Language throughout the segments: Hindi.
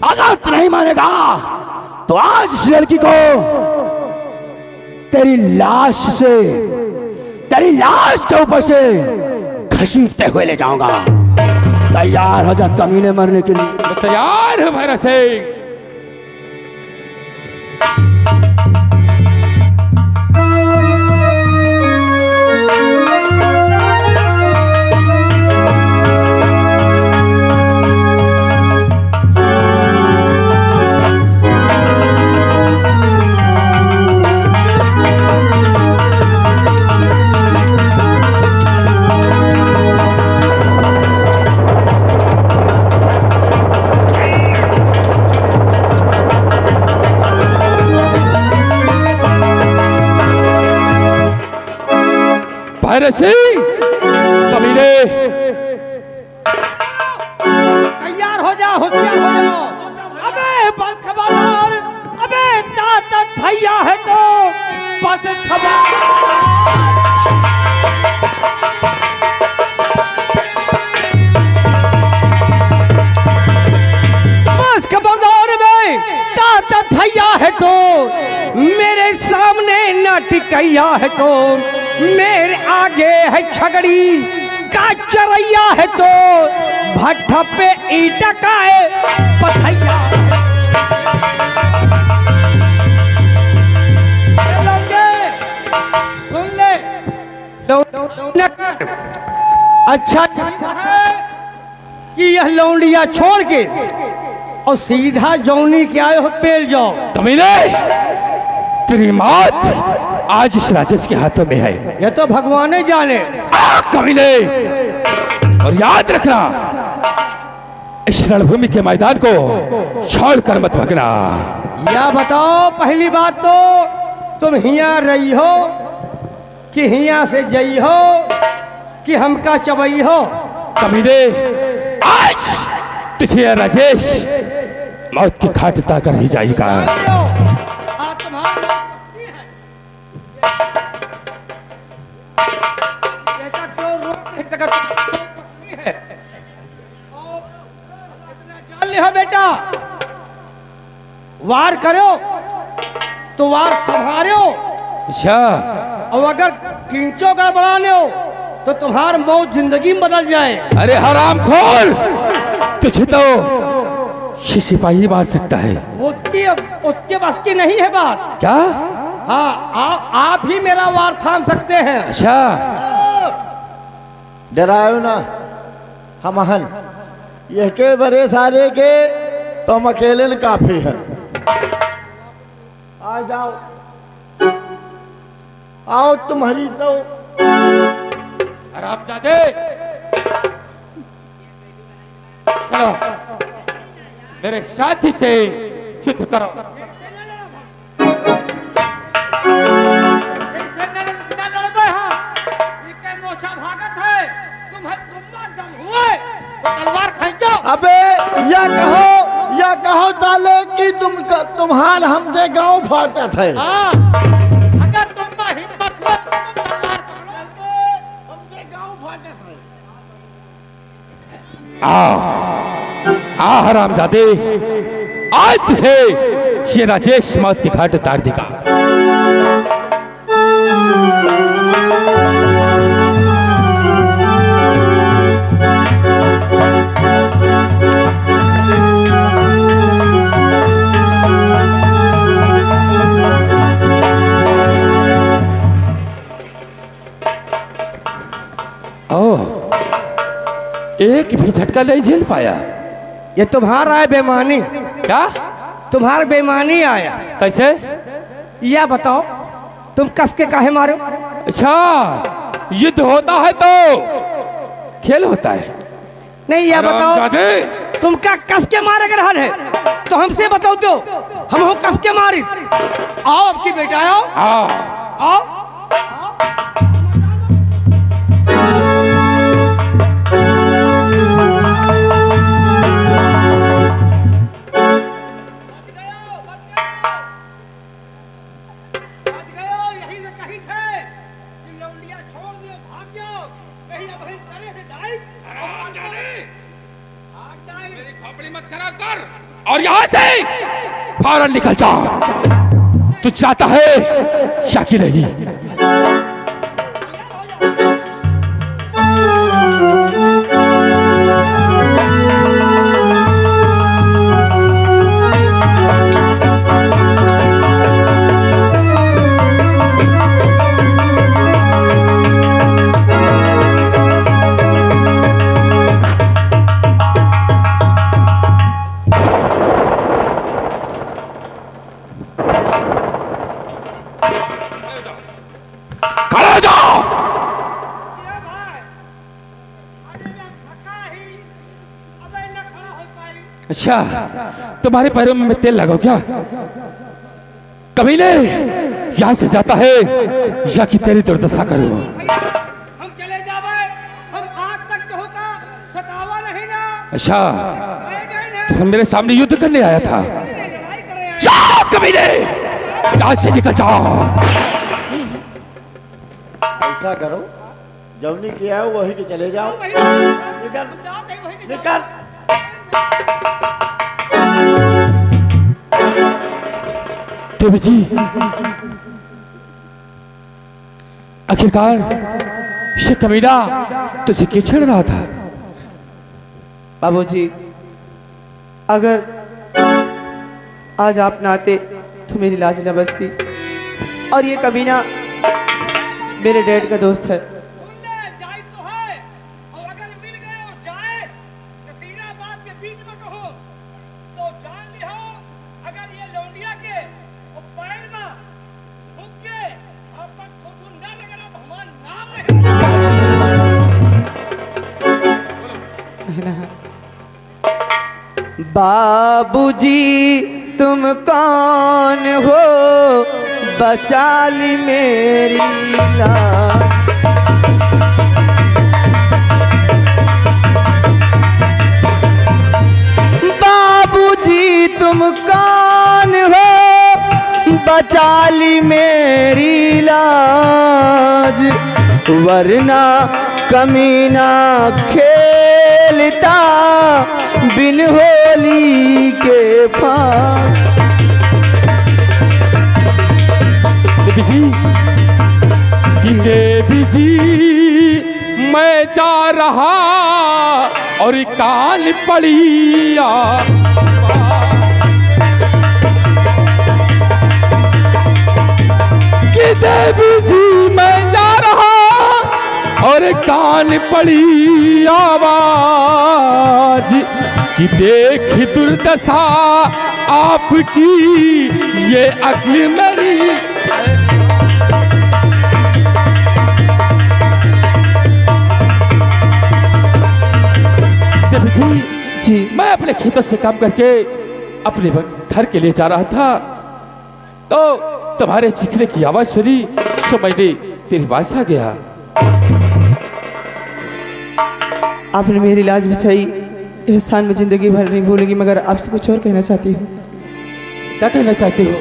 अगर तू नहीं मानेगा तो आज इस लड़की को तेरी लाश के ऊपर से घसीटते हुए ले जाऊंगा। तैयार हो जा कमीने मरने के लिए। मैं तैयार हूं भैरव सिंह। भैरव सिंह कमीने, तैयार हो जा, होशियार हो जाओ। अबे बस खबरदार, अबे ताता भैया है तो बस खबरदार में ताता भैया है तो मेरे सामने न टिकैया है तो मेरे आगे है छगड़ी का चरैया है तो भट्ठा पे ईटा का है पथैया। सुन ले, अच्छा है कि यह लौंडिया छोड़ के और सीधा जौनी के आए हो पेल जाओ। कमीने, तेरी मौत आज इस राजेश के हाथों में है। यह तो भगवान ही जाने। कमीने, और याद रखना इस रणभूमि के मैदान को छोड़कर मत भागना। या बताओ, पहली बात तो तुम हिया रही हो कि हिया से जई हो कि हमका चबई हो। कमीने, आज तुझे राजेश मौत की घाट उतार ही जाएगा। हो बेटा, वार करो तो वार संभालो। अच्छा, और अगर किंचो गड़बड़ाने हो तो तुम्हार मौत जिंदगी में बदल जाए। अरे हरामखोर, तुझे तो ये सिपाही मार सकता है। उसके बस की नहीं है बात। क्या? हाँ, आप ही मेरा वार थाम सकते हैं। अच्छा, डरायो ना हमहन, यह के बड़े सारे के तो हम अकेले न काफी हैं। आ जाओ, आओ तुम्हारी तो। हरामजादे, चलो मेरे साथी से युद्ध करो। अबे या कहो चाले कि तुम्हार हमसे गांव फाटत है। अगर तुम हिम्मत हो हमसे गांव फाटत है। आ हरामजादे, आज तुझे ये राजेश मौत की घाट उतार देगा। एक भी झटका नहीं झेल पाया। ये तुम्हारा है बेईमानी। क्या? तुम्हारा बेईमानी आया। कैसे? या बताओ, तुम कस के काहे मारो? अच्छा, युद्ध होता है तो खेल होता है। नहीं, या बताओ, तुम क्या कस के मारे कर हल है तो हमसे बताओ तो हम हो कस के मारी। आओ अब की बेटा, आओ आओ। और यहां से फौरन निकल जा। तू चाहता है शाकी नहीं। अच्छा, तुम्हारे पैरों में तेल लगाओ क्या? कमीने, यहां से जाता है या कि तेरी दुर्दशा करूं? हम चले जावे, हम आज तक तो होगा सतावा नहीं ना। अच्छा, तो मेरे सामने युद्ध करने आया था। कमीने, आज से निकल जाओ। ऐसा करो, जवनी किया हो वही के चले जाओ। निकल निकल। देवी जी, आखिरकार ये कमीना तुझे क्यों छेड़ रहा था? बाबूजी, अगर आज आप ना आते तो मेरी लाज न बचती। और ये कमीना मेरे डैड का दोस्त है। बाबूजी, तुम कौन हो, बचा ली मेरी लाज। बाबूजी, तुम कौन हो, बचा ली मेरी लाज। वरना कमीना खेलता बिन होली के फाग। जिंदे बिजी मैं जा रहा और कान पड़िया। कि देवी जी मैं जा रहा और कान पड़ी आवाज कि देख दुर्दशा आपकी ये अक्ल मेरी। देवी जी, मैं अपने खेतों से काम करके अपने घर के लिए जा रहा था तो तुम्हारे चीखने की आवाज सुनी, सो मैंने तेरी पास आ गया। आपने मेरी लाज बचाई, एहसान में जिंदगी भर नहीं भूलूंगी। मगर आपसे कुछ और कहना चाहती हूँ। क्या कहना चाहते हो?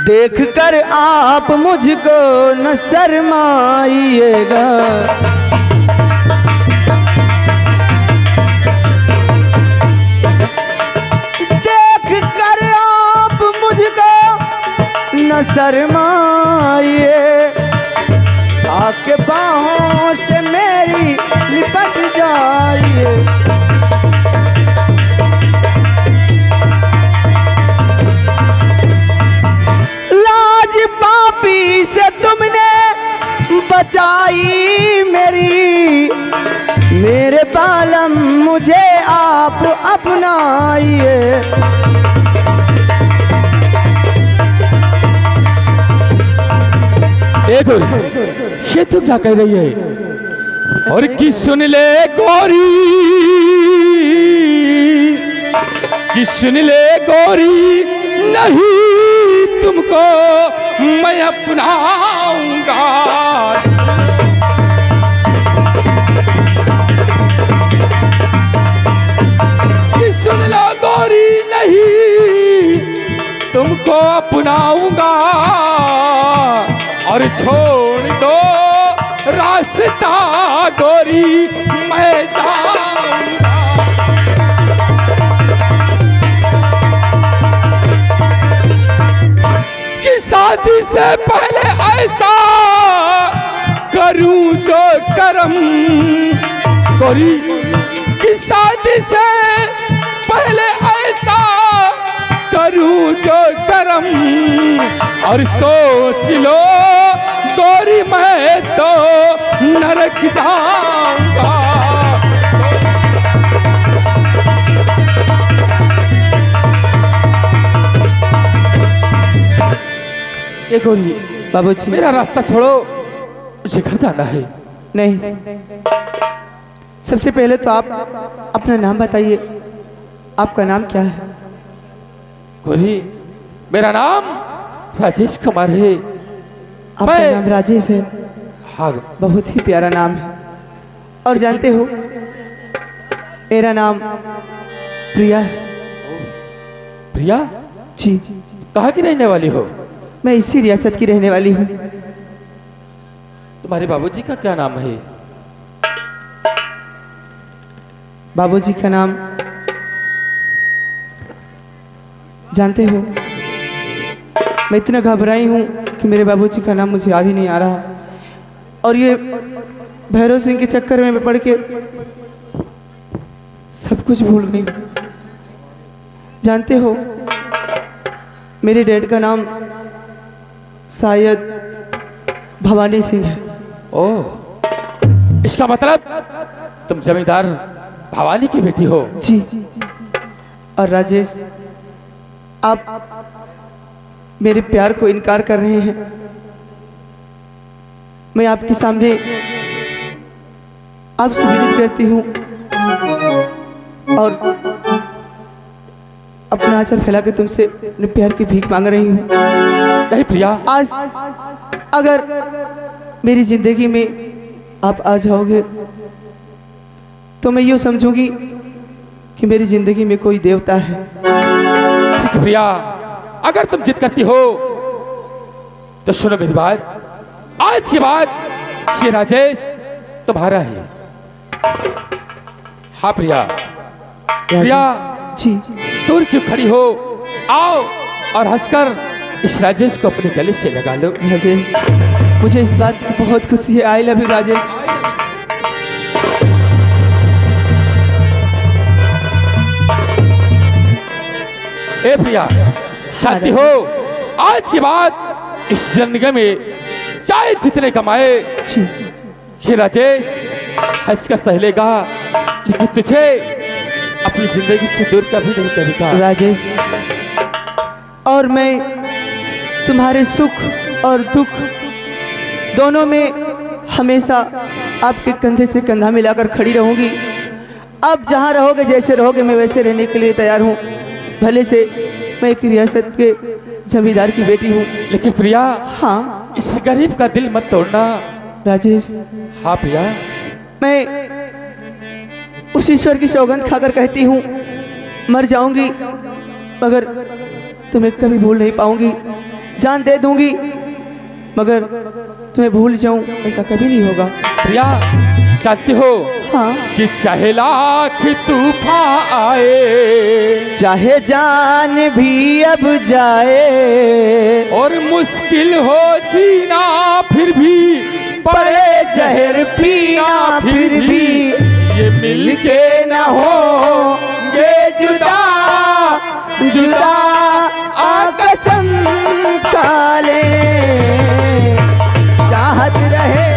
देख कर आप मुझको न शर्माइएगा। देख कर आप मुझको न शर्माइए। आपके बाहों से मेरी लिपट जाइए। लाज पापी से तुमने बचाई मेरी। मेरे पालम मुझे आप अपनाइए। एक ये तो क्या कह रही है? और कि सुन ले गौरी, कि सुन ले गौरी, नहीं तुमको मैं अपनाऊंगा। कि सुन लो गौरी, नहीं तुमको अपनाऊंगा और छोड़ दो रास्ता गौरी मैं जाऊंगा। शादी से पहले ऐसा करूं जो करम गोरी कि शादी से पहले ऐसा करूं जो करम और सोच लो गोरी मैं तो नरक जाऊंगा। ये गोरी बाबूजी मेरा रास्ता छोड़ो, मुझे घर जाना है। नहीं, सबसे पहले तो आप अपना नाम बताइए, आपका नाम क्या है? गोरी मेरा नाम राजेश कुमार है। आपका नाम राजेश है? हाँ। बहुत ही प्यारा नाम है। और जानते हो मेरा नाम प्रिया है। प्रिया जी। कहाँ की रहने वाली हो? मैं इसी रियासत की रहने वाली हूँ। तुम्हारे बाबूजी का क्या नाम है? बाबूजी का नाम जानते हो, मैं इतना घबराई हूँ कि मेरे बाबूजी का नाम मुझे याद ही नहीं आ रहा। और ये भैरव सिंह के चक्कर में मैं पड़ के सब कुछ भूल गई। जानते हो मेरे डैड का नाम शायद भवानी सिंह है। ओह, इसका मतलब तुम जमींदार भवानी की बेटी हो? जी। और राजेश, आप मेरे प्यार को इनकार कर रहे हैं। मैं आपके सामने आपसे विनती करती हूँ और अपना आंचल फैला के तुमसे अपने प्यार की भीख मांग रही हूँ। नहीं प्रिया, आज अगर मेरी जिंदगी में आप आ जाओगे तो मैं यूँ समझूंगी कि मेरी जिंदगी में कोई देवता है। ठीक है प्रिया, अगर तुम जिद करती हो तो सुनो मेरी बात। आज के बाद ये राजेश तुम्हारा है। हाँ प्रिया। प्रिया जी। दूर क्यों खड़ी हो? आओ और हंसकर इस राजेश को अपने गले से लगा लो। राजेश, मुझे इस बात की बहुत खुशी है। I love you Rajesh. ए प्रिया, चाहती हो आज के बाद इस जिंदगी में चाहे जितने कमाए ये राजेश हंसकर सहलेगा, लेकिन तुझे अपनी जिंदगी से दूर कभी नहीं करेगा राजेश। और मैं तुम्हारे सुख और दुख दोनों में हमेशा आपके कंधे से कंधा मिलाकर खड़ी रहूंगी। अब जहाँ रहोगे, जैसे रहोगे, मैं वैसे रहने के लिए तैयार हूँ। भले से मैं एक रियासत के जमींदार की बेटी हूँ। लेकिन प्रिया, हाँ इस गरीब का दिल मत तोड़ना राजेश। हाँ प्रिया, मैं उस ईश्वर की सौगंध खाकर कहती हूँ, मर जाऊंगी मगर तुम्हें कभी भूल नहीं पाऊंगी। जान दे दूंगी मगर तुम्हें भूल जाऊं ऐसा कभी नहीं होगा। प्रिया, चाहती हो हाँ। कि चाहे लाख तूफान आए, चाहे जान भी अब जाए, और मुश्किल हो जीना फिर भी, पड़े जहर पीना फिर भी, ये मिलके न हो ये जुदा जुदा कसम काले चाहत रहे।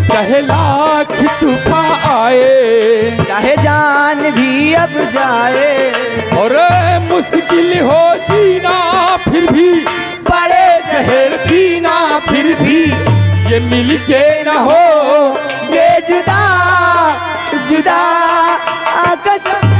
चाहे लाख तूफान आए, चाहे जान भी अब जाए, और मुश्किल हो जीना फिर भी, पड़े जहर पीना फिर भी, ये मिलके न हो ये जुदा जुदा कसम।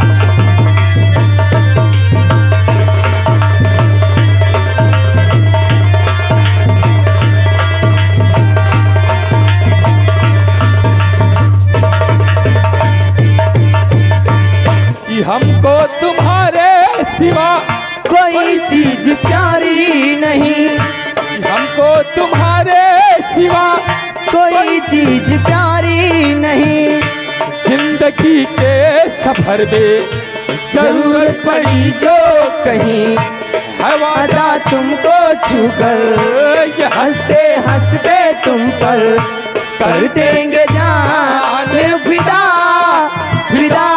कि हमको तुम्हारे सिवा कोई चीज प्यारी नहीं, कि हमको तुम्हारे सिवा कोई चीज प्यारी नहीं, जिंदगी जिंदगी के सफर में जरूरत पड़ी जो कहीं वादा तुमको छूकर हंसते हंसते तुम पर कर देंगे जान फिदा फिदा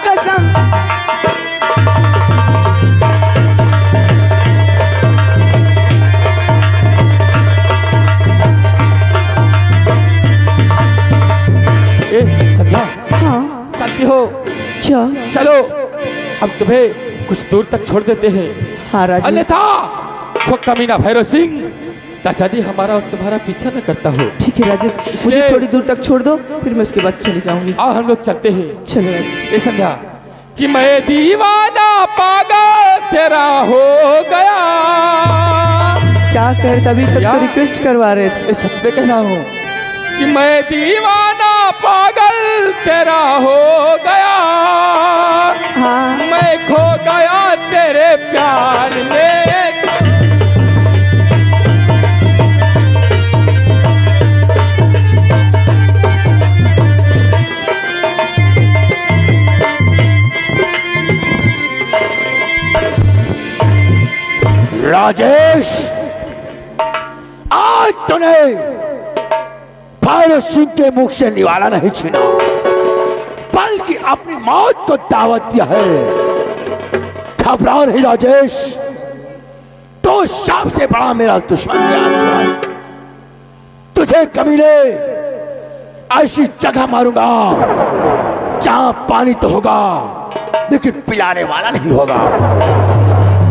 कसम। संध्या हाँ चलती हो? क्या? चलो हम तुम्हें कुछ दूर तक छोड़ देते हैं। हाँ राजेश। अन्यथा वो कमीना भैरव सिंह चाचा जी हमारा और तुम्हारा पीछा न करता हो। ठीक है राजेश, मुझे थोड़ी दूर तक छोड़ दो, फिर मैं उसके बाद चली जाऊंगी। आओ हम लोग चलते हैं। चलो राजेश। ये संध्या कि मैं दीवाना पागल तेरा हो गया। क्या कह रहे थे? अभी तक तो रिक्वेस्ट करवा रहे थे। सच में कह रहा हूँ कि मैं दीवाना पागल तेरा हो गया। हाँ मैं खो गया तेरे प्यार में। राजेश, आज तूने भैरव सिंह के मुख से निवाला नहीं छीना, बल्कि अपनी मौत को दावत दिया है। घबरा नहीं राजेश, तो सबसे बड़ा मेरा दुश्मन है। तुझे कमीने ऐसी जगह मारूंगा जहां पानी तो होगा लेकिन पिलाने वाला नहीं होगा।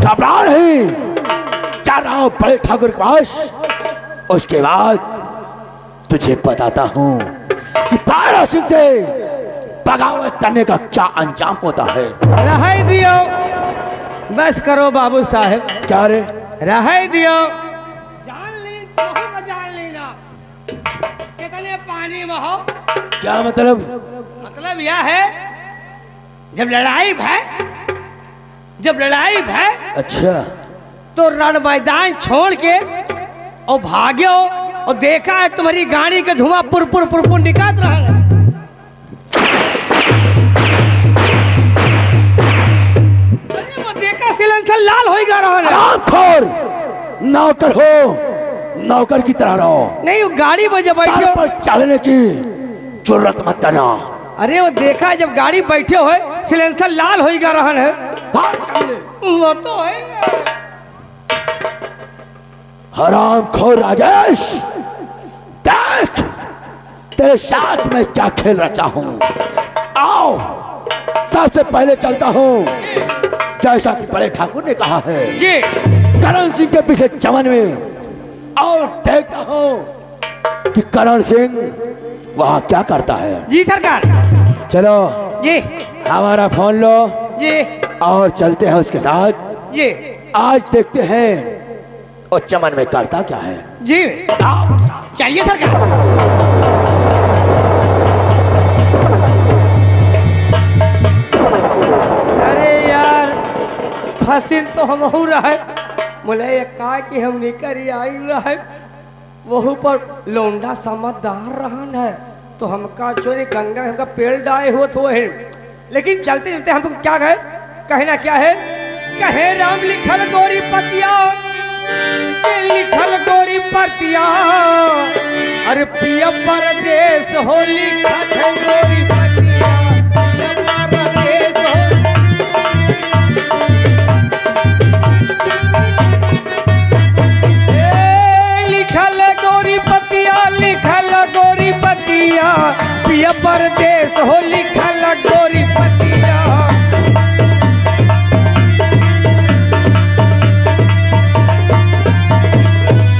घबरा नहीं, जा रहा हूं बड़े ठाकुर के पास। उसके बाद तुझे बताता हूं कि भैरव सिंह से बगावत करने का क्या अंजाम होता है। रहाई दियो, बस करो बाबू साहब। क्या रे? रहाई दियो। जान ली तो जान लेना कितने पानी में हो। क्या मतलब? मतलब यह है जब लड़ाई भय अच्छा, तो रण मैदान छोड़ के और भागे हो और देखा है तुम्हारी गाड़ी के धुआं पुरपुर पुरपुर निकाल रहा है। अरे वो देखा सिलेंसर लाल हो जा रहा है। हरामखोर, नौकर हो, नौकर की तरह रहो। नहीं वो गाड़ी में जब बैठे सर हो। पर चढ़ने की जरूरत मत करना। अरे वो देखा जब गाड़ी बैठे हो सिलेंसर लाल हो जा रहा है। वो तो है। हरामखोर राजेश, देख तेरे साथ में क्या खेल रचा हूं। आओ सबसे पहले चलता हूं, जैसा कि बड़े ठाकुर ने कहा है, जी करण सिंह के पीछे चमन में, और देखता हूं कि करण सिंह वहां क्या करता है। जी सरकार। चलो जी हमारा फोन लो जी और चलते हैं उसके साथ। जी आज देखते हैं और चमन में करता क्या है। जी चलिए सरकार। अरे यार फसिल तो हम हो रहा है। बोले ये का कि हम निकर आई रहा है, वहू पर लौंडा समझदार रहन है तो हमका चोरी गंगा हमका पेड़ डाए हुआ तो है। लेकिन चलते चलते हमको क्या कहे, कहना क्या है, कहे राम लिखल गोरी पतिया, लिखल गोरी पतिया, अरे पिया परदेश हो लिखल गोरी पतिया, पिया परदेश हो। लिखल गोरी पतिया, लिखल गोरी पतिया, पिया परदेश हो लिखल गोरी पतिया।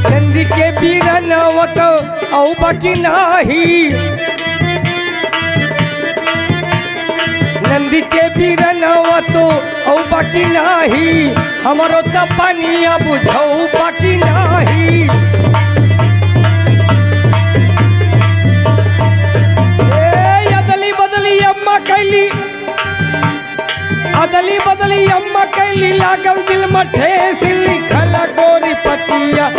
नंदी के बीरन तो औ बाकी नाही, नंदी के बीरन तो औ बाकी नाही, हमारो त पनिया बुझौ बाकी नाही। अदली बदली अम्मा कैली, अदली बदली अम्मा कैली, लागल दिल में ठेस, लिखल गोरी पतिया,